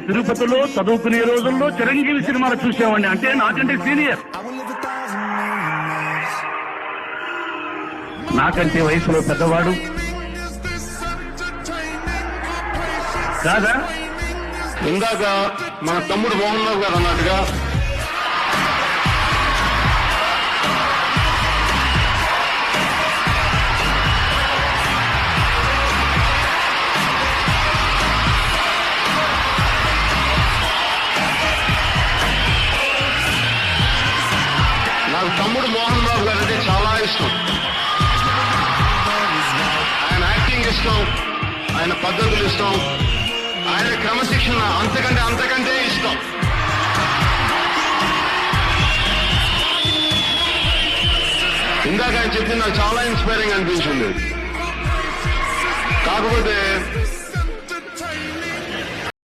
తిరుపతిలో చదువుకునే రోజుల్లో చిరంజీవి సినిమాలు చూసేవాడిని, అంటే నాకంటే సీనియర్. నాకంటే వయసులో పెద్దవాడు కాదా? ఇందాక మన తమ్ముడు మోహన్ రావు గారు అన్నట్టుగా నాకు తమ్ముడు మోహన్ బాబు గారు అంటే చాలా ఇష్టం. ఆయన యాక్టింగ్ ఇష్టం, ఆయన పద్ధతులు ఇష్టం, ఆయన క్రమశిక్షణ అంతకంటే ఇష్టం. ఇందాక ఆయన చెప్పింది నాకు చాలా ఇన్స్పైరింగ్ అనిపించింది. కాకపోతే